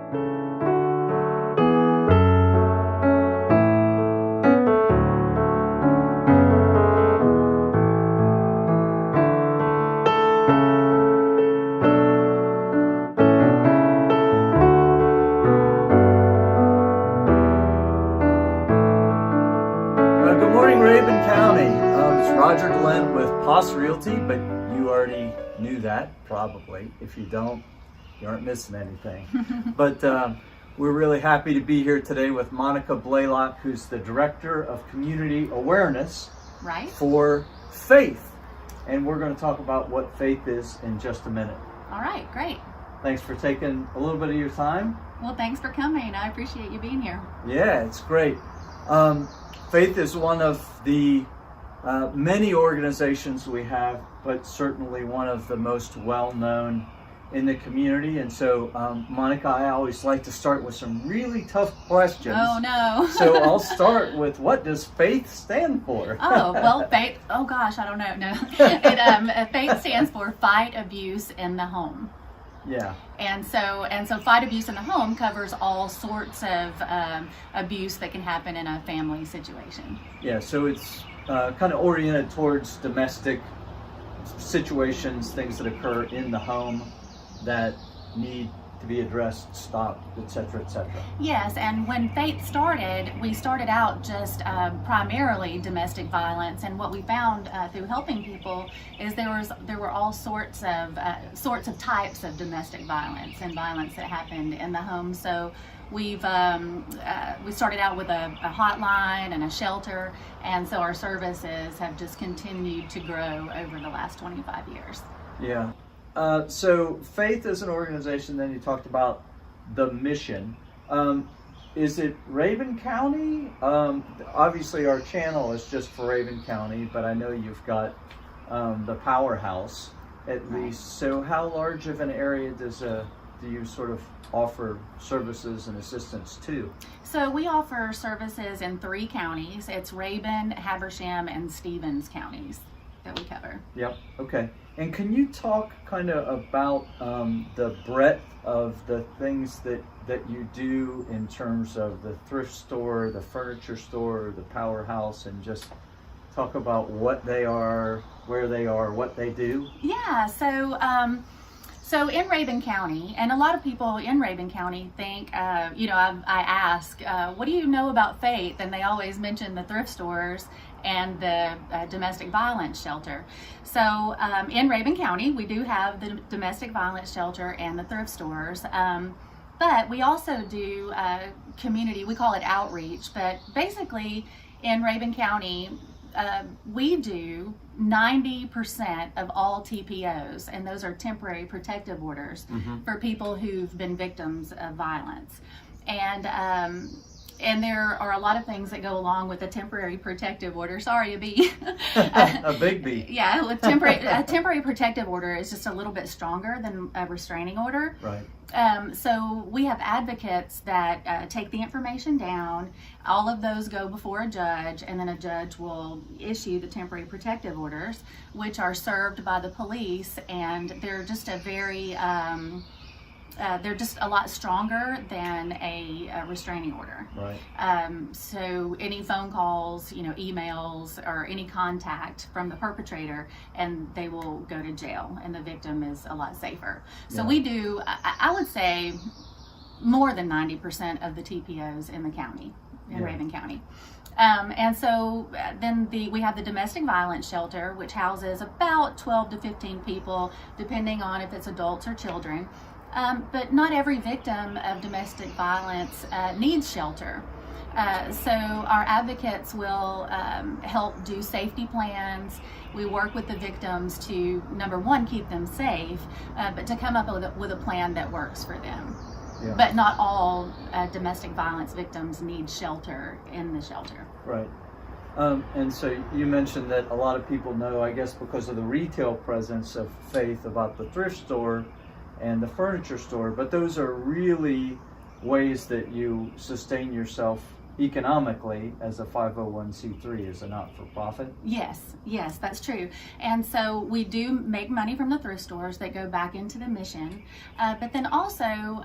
Good morning, Raven County. It's Roger Glenn with Poss Realty, but you already knew that, probably. If you don't, you aren't missing anything. But we're really happy to be here today with Monica Blalock, who's the Director of Community Awareness for Faith. And we're going to talk about what faith is in just a minute. All right, great. Thanks for taking a little bit of your time. Well, thanks for coming. I appreciate you being here. Yeah, it's great. Faith is one of the many organizations we have, but certainly one of the most well-known in the community. And so, Monica, I always like to start with some really tough questions. Oh, no. So I'll start with, what does faith stand for? Oh, well, faith, oh gosh, I don't know. No. Faith stands for Fight Abuse in the Home. Yeah. And so fight abuse in the home covers all sorts of abuse that can happen in a family situation. Yeah, so it's kind of oriented towards domestic situations, things that occur in the home that need to be addressed, stopped, etc., etc. Yes, and when Faith started, we started out just primarily domestic violence, and what we found through helping people is there were all sorts of types of domestic violence and violence that happened in the home. So we started out with a hotline and a shelter, and so our services have just continued to grow over the last 25 years. Yeah. So Faith is an organization, then you talked about the mission. Is it Raven County? Obviously our channel is just for Raven County, but I know you've got the powerhouse at least. So how large of an area do you sort of offer services and assistance to? So we offer services in 3 counties. It's Rabun, Habersham, and Stevens counties that we cover. Yep, okay. And can you talk kind of about the breadth of the things that you do in terms of the thrift store, the furniture store, the powerhouse, and just talk about what they are, where they are, what they do? Yeah, so in Raven County, and a lot of people in Raven County think, I ask, what do you know about Faith? And they always mention the thrift stores and the domestic violence shelter. So in Raven County, we do have the domestic violence shelter and the thrift stores. But we also do community, we call it outreach, but basically in Raven County, we do 90% of all TPOs, and those are temporary protective orders for people who've been victims of violence. And there are a lot of things that go along with a temporary protective order. Sorry, a B. A big B. Yeah, with a temporary protective order is just a little bit stronger than a restraining order. Right. So we have advocates that take the information down. All of those go before a judge, and then a judge will issue the temporary protective orders, which are served by the police, and they're just they're just a lot stronger than a restraining order. Right. So any phone calls, emails, or any contact from the perpetrator, and they will go to jail, and the victim is a lot safer. So we do, I would say, more than 90% of the TPOs in the county, in Raven County. And so then we have the domestic violence shelter, which houses about 12 to 15 people, depending on if it's adults or children. But not every victim of domestic violence needs shelter. So our advocates will help do safety plans. We work with the victims to, number one, keep them safe, but to come up with a plan that works for them. Yeah. But not all domestic violence victims need shelter in the shelter. Right. And so you mentioned that a lot of people know, I guess because of the retail presence of Faith, about the thrift store and the furniture store, but those are really ways that you sustain yourself economically as a 501c3, as a not-for-profit? Yes, that's true. And so we do make money from the thrift stores that go back into the mission, but then also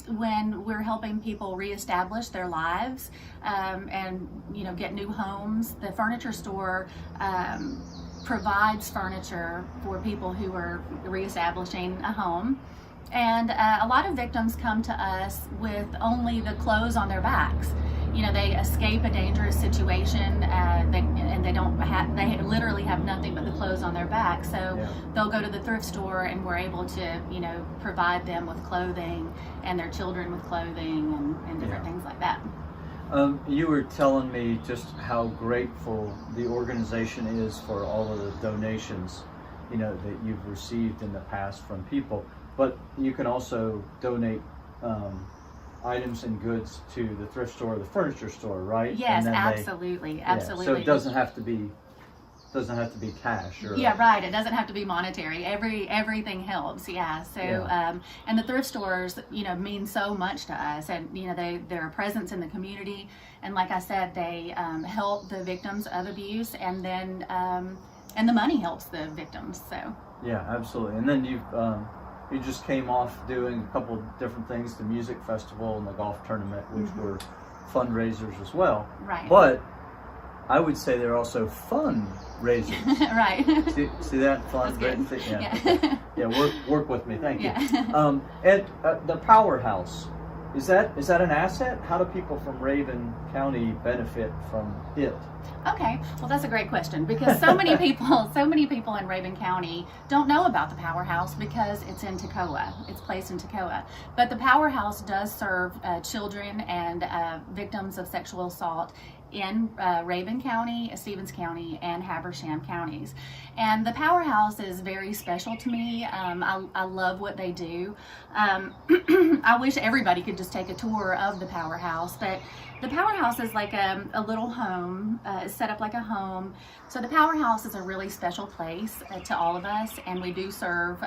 when we're helping people reestablish their lives and get new homes. The furniture store provides furniture for people who are reestablishing a home. And a lot of victims come to us with only the clothes on their backs. They escape a dangerous situation, they literally have nothing but the clothes on their back. So they'll go to the thrift store, and we're able to, provide them with clothing and their children with clothing and different things like that. You were telling me just how grateful the organization is for all of the donations, that you've received in the past from people. But you can also donate items and goods to the thrift store or the furniture store, right? Yes, absolutely. So it doesn't have to be cash or right. It doesn't have to be monetary. Everything helps. So and the thrift stores mean so much to us, and they're a presence in the community, and like I said, they help the victims of abuse, and then and the money helps the victims. So absolutely. And then you just came off doing a couple of different things, the music festival and the golf tournament, which were fundraisers as well. Right. But I would say they're also fundraisers. Right. See that fun? That's good. Yeah. Work with me. Thank you. Yeah. And the Powerhouse, is that an asset? How do people from Raven County benefit from it? Okay, well, that's a great question, because so many people in Raven County don't know about the Powerhouse because it's in Toccoa. It's placed in Toccoa. But the Powerhouse does serve children and victims of sexual assault in Raven County, Stevens County, and Habersham counties. And the Powerhouse is very special to me. I love what they do. I wish everybody could just take a tour of the Powerhouse, but the Powerhouse is like a little home. It's set up like a home. So the Powerhouse is a really special place to all of us, and we do serve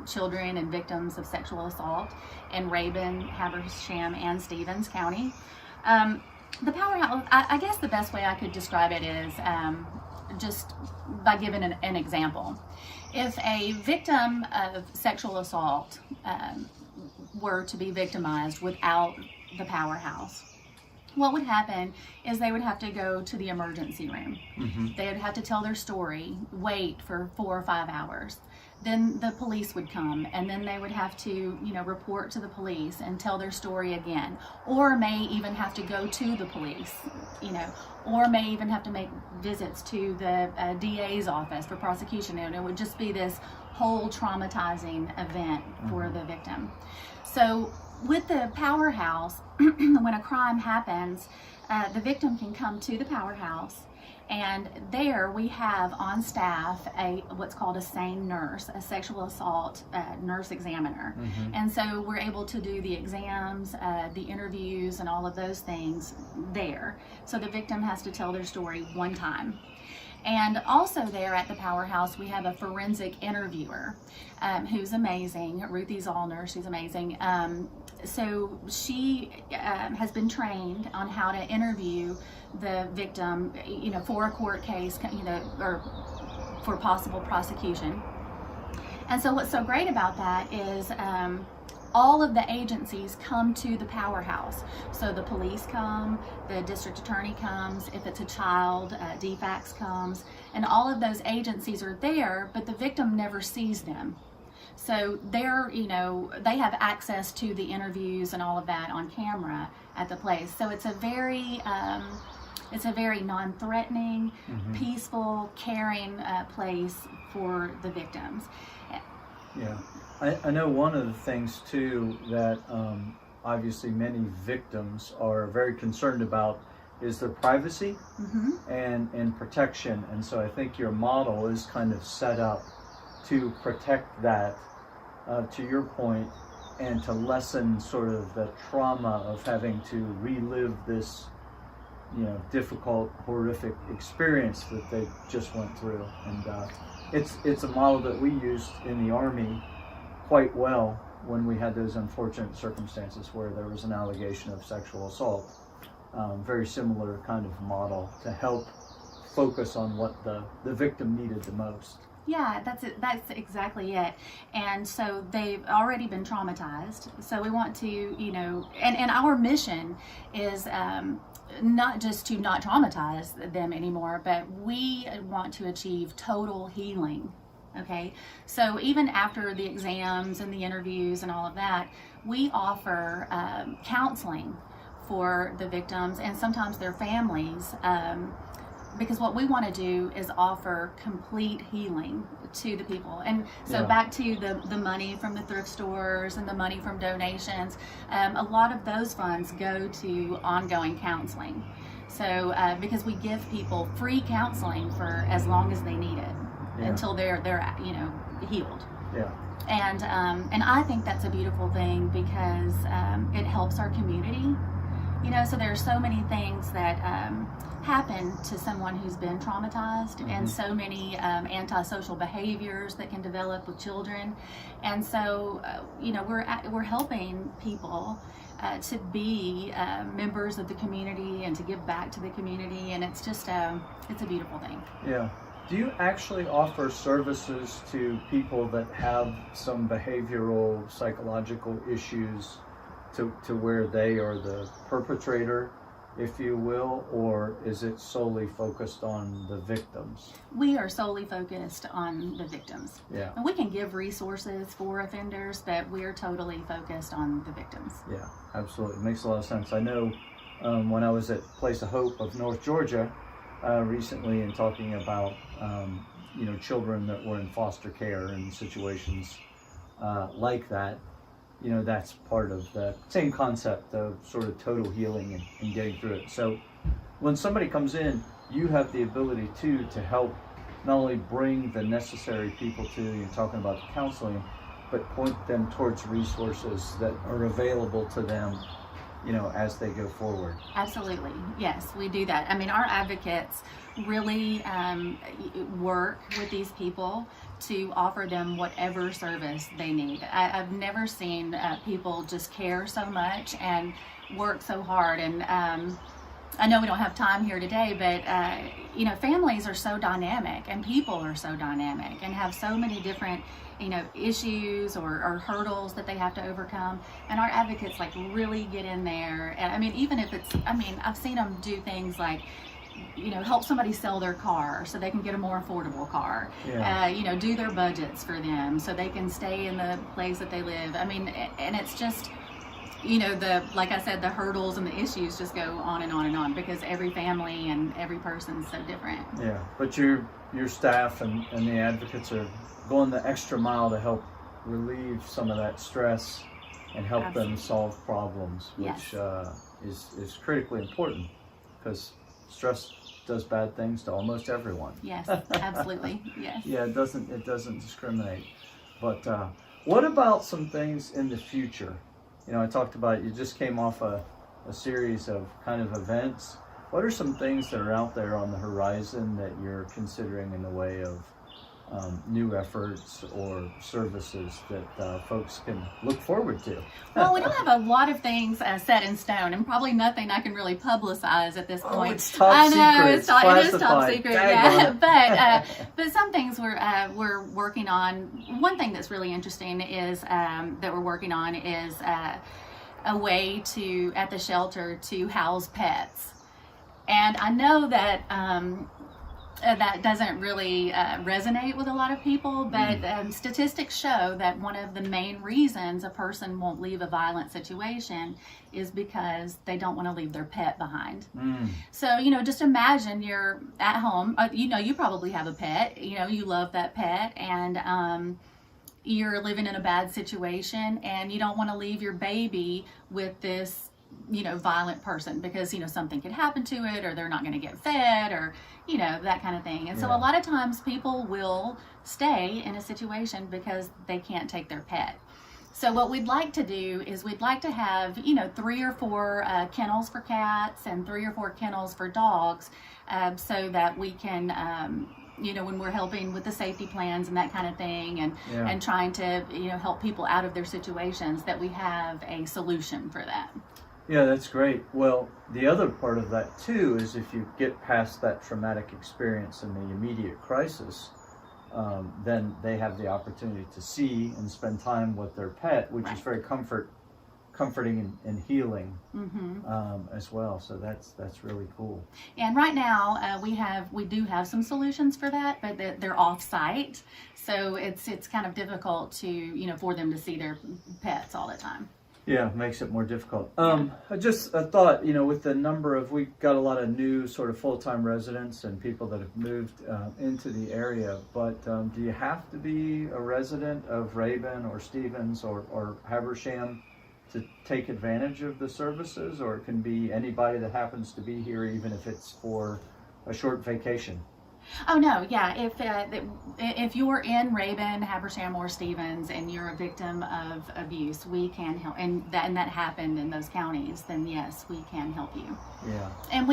children and victims of sexual assault in Raven, Habersham, and Stevens County. The Powerhouse, I guess the best way I could describe it is just by giving an example. If a victim of sexual assault were to be victimized without the Powerhouse, what would happen is they would have to go to the emergency room. They would have to tell their story, wait for 4 or 5 hours. Then the police would come, and then they would have to, report to the police and tell their story again, or may even have to go to the police, or may even have to make visits to the DA's office for prosecution, and it would just be this whole traumatizing event for the victim. So with the Powerhouse, when a crime happens, the victim can come to the Powerhouse, and there we have on staff what's called a SANE nurse, a sexual assault nurse examiner. And so we're able to do the exams, the interviews, and all of those things there. So the victim has to tell their story one time. And also there at the Powerhouse, we have a forensic interviewer who's amazing, Ruthie Zollner. She's amazing. So she has been trained on how to interview the victim, for a court case, or for possible prosecution. And so what's so great about that is all of the agencies come to the Powerhouse. So the police come, the district attorney comes, if it's a child, DFACS comes, and all of those agencies are there, but the victim never sees them. So they're, they have access to the interviews and all of that on camera at the place. So it's a very non-threatening, peaceful, caring place for the victims. Yeah, I know one of the things too that obviously many victims are very concerned about is their privacy and protection. And so I think your model is kind of set up to protect that, to your point, and to lessen sort of the trauma of having to relive this, difficult, horrific experience that they just went through. And it's a model that we used in the Army quite well when we had those unfortunate circumstances where there was an allegation of sexual assault. Very similar kind of model to help focus on what the victim needed the most. Yeah, that's it. That's exactly it. And so they've already been traumatized. So we want to, and our mission is not just to not traumatize them anymore, but we want to achieve total healing. Okay, so even after the exams and the interviews and all of that, we offer counseling for the victims and sometimes their families. Because what we want to do is offer complete healing to the people. And so back to the money from the thrift stores and the money from donations, a lot of those funds go to ongoing counseling. So because we give people free counseling for as long as they need it until they're healed. Yeah. And I think that's a beautiful thing because it helps our community. So there are so many things that happen to someone who's been traumatized, and so many antisocial behaviors that can develop with children. And so, we're helping people to be members of the community and to give back to the community, and it's just it's a beautiful thing. Yeah. Do you actually offer services to people that have some behavioral, psychological issues to where they are the perpetrator, if you will, or is it solely focused on the victims? We are solely focused on the victims. Yeah. And we can give resources for offenders, but we're totally focused on the victims. Yeah, absolutely. It makes a lot of sense. I know when I was at Place of Hope of North Georgia recently and talking about, children that were in foster care and situations like that, that's part of the same concept of sort of total healing and getting through it. So when somebody comes in, you have the ability to help not only bring the necessary people to, you're talking about the counseling, but point them towards resources that are available to them, as they go forward. Absolutely. Yes, we do that. I mean, our advocates really work with these people to offer them whatever service they need. I've never seen people just care so much and work so hard. And I know we don't have time here today, but families are so dynamic and people are so dynamic and have so many different issues or hurdles that they have to overcome. And our advocates really get in there. And I mean, even if I've seen them do things like, help somebody sell their car so they can get a more affordable car. Yeah. Do their budgets for them so they can stay in the place that they live. I mean, and it's just, like I said, the hurdles and the issues just go on and on and on because every family and every person's so different. Yeah, but your staff and the advocates are going the extra mile to help relieve some of that stress and help Absolutely. them solve problems, which is critically important because stress does bad things to almost everyone. Yes, absolutely. Yes. Yeah, it doesn't discriminate. But what about some things in the future? I talked about you just came off a series of kind of events. What are some things that are out there on the horizon that you're considering in the way of new efforts or services that folks can look forward to? Well, we don't have a lot of things set in stone, and probably nothing I can really publicize at this point. It's top secret. I know it is top secret. Yeah, but some things we're working on. One thing that's really interesting is that we're working on is a way to at the shelter to house pets, and I know that. That doesn't really resonate with a lot of people, but statistics show that one of the main reasons a person won't leave a violent situation is because they don't want to leave their pet behind. So, just imagine you're at home, you probably have a pet, you love that pet, and you're living in a bad situation and you don't want to leave your baby with this violent person because, something could happen to it or they're not going to get fed or, that kind of thing. And so a lot of times people will stay in a situation because they can't take their pet. So what we'd like to do is we'd like to have, 3 or 4 kennels for cats and 3 or 4 kennels for dogs so that we can, when we're helping with the safety plans and that kind of thing and trying to, help people out of their situations, that we have a solution for that. Yeah, that's great. Well, the other part of that too is if you get past that traumatic experience and the immediate crisis, then they have the opportunity to see and spend time with their pet, which is very comforting and healing as well. So that's really cool. And right now we do have some solutions for that, but they're off site, so it's kind of difficult to for them to see their pets all the time. Yeah, makes it more difficult. I just thought, with the number of, we got a lot of new sort of full-time residents and people that have moved into the area, but do you have to be a resident of Raven or Stevens or Habersham to take advantage of the services, or it can be anybody that happens to be here, even if it's for a short vacation? Oh no, yeah. If you're in Raven, Habersham, or Stevens, and you're a victim of abuse, we can help. And that happened in those counties, then yes, we can help you. Yeah. And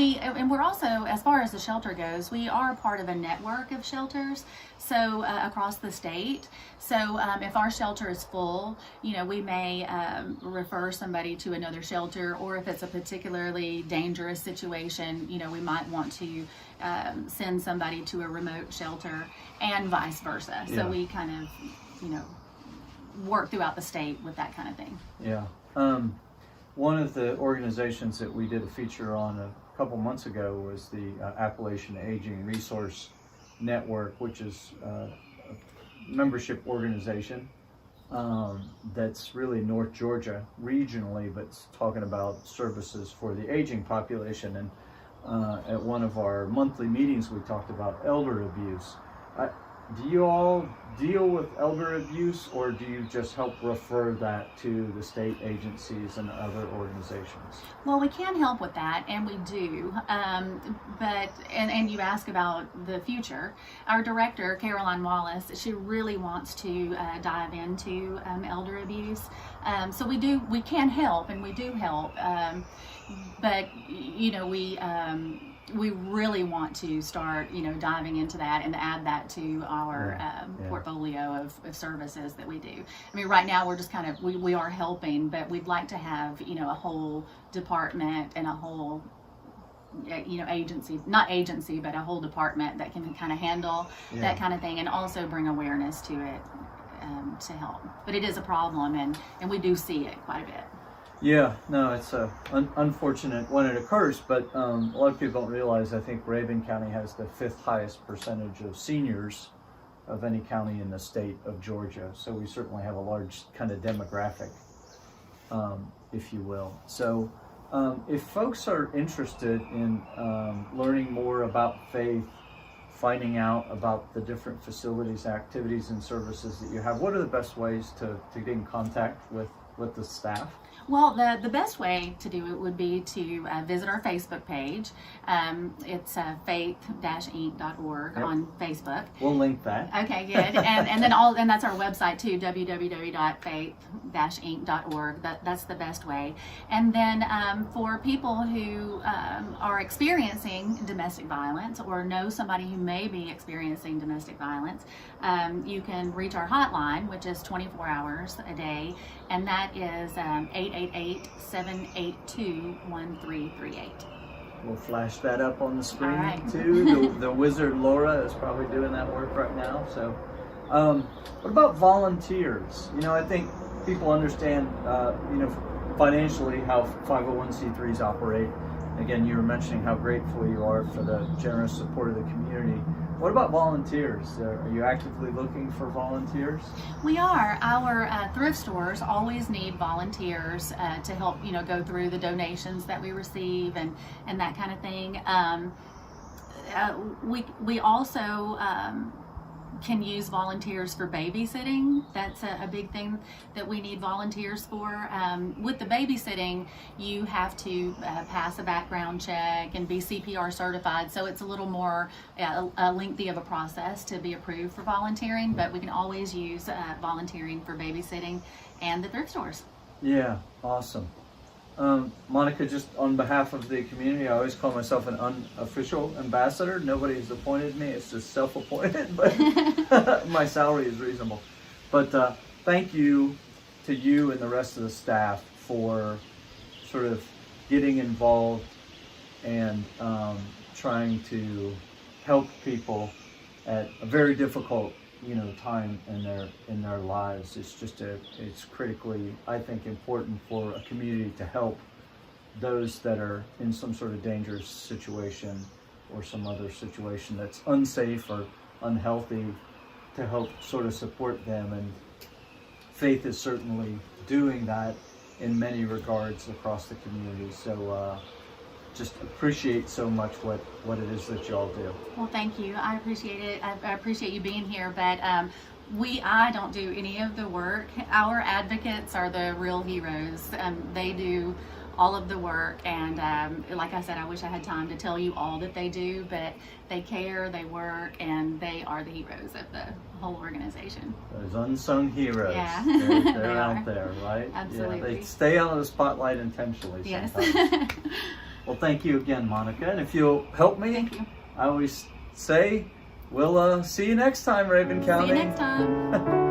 we're also, as far as the shelter goes, we are part of a network of shelters, so across the state. So if our shelter is full, we may refer somebody to another shelter, or if it's a particularly dangerous situation, we might want to send somebody to a remote shelter, and vice versa. Yeah. So we kind of, work throughout the state with that kind of thing. Yeah. One of the organizations that we did a feature on a couple months ago was the Appalachian Aging Resource Network, which is a membership organization that's really North Georgia regionally, but it's talking about services for the aging population. And at one of our monthly meetings, we talked about elder abuse. Do you all deal with elder abuse, or do you just help refer that to the state agencies and other organizations? Well, we can help with that, and we do. But you ask about the future. Our director, Caroline Wallace, she really wants to dive into elder abuse. So we can help, and we do help. But we really want to start, diving into that and add that to our portfolio of services that we do. I mean, right now we're just kind of, we are helping, but we'd like to have, a whole department and a whole, agency, not agency, but a whole department that can kind of handle that kind of thing, and also bring awareness to it to help. But it is a problem, and we do see it quite a bit. Yeah, no, it's unfortunate when it occurs, but a lot of people don't realize, I think Raven County has the 5th highest percentage of seniors of any county in the state of Georgia. So we certainly have a large kind of demographic, if you will. So if folks are interested in learning more about faith, finding out about the different facilities, activities, and services that you have, what are the best ways to get in contact with the staff? Well, the best way to do it would be to visit our Facebook page. It's faith-inc.org on Facebook. We'll link that. Okay, good. and that's our website too, www.faith-inc.org. That's the best way. And then for people who are experiencing domestic violence, or know somebody who may be experiencing domestic violence, you can reach our hotline, which is 24 hours a day, and that is 888-782-1338. We'll flash that up on the screen right. too. The wizard Laura is probably doing that work right now. So, what about volunteers? I think people understand, financially how 501c3s operate. Again, you were mentioning how grateful you are for the generous support of the community. What about volunteers? Are you actively looking for volunteers? We are. Our thrift stores always need volunteers to help, go through the donations that we receive and that kind of thing. We also can use volunteers for babysitting. That's a big thing that we need volunteers for. With the babysitting, you have to pass a background check and be CPR certified, so it's a little more lengthy of a process to be approved for volunteering, but we can always use volunteering for babysitting and the thrift stores. Yeah, awesome. Monica, just on behalf of the community, I always call myself an unofficial ambassador. Nobody's appointed me, it's just self-appointed, but my salary is reasonable. But thank you to you and the rest of the staff for sort of getting involved and trying to help people at a very difficult time in their lives. It's critically, I think, important for a community to help those that are in some sort of dangerous situation or some other situation that's unsafe or unhealthy, to help sort of support them. And Faith is certainly doing that in many regards across the community. So just appreciate so much what it is that y'all do. Well, thank you. I appreciate it. I appreciate you being here. But I don't do any of the work. Our advocates are the real heroes. They do all of the work, and like I said, I wish I had time to tell you all that they do, but they care, they work, and they are the heroes of the whole organization. Those unsung heroes. Yeah. They're out there, right? Absolutely. Yeah, they stay out of the spotlight intentionally sometimes. Yes. Well, thank you again, Monica. And if you'll help me, Thank you. I always say, we'll see you next time, Raven County. See you next time.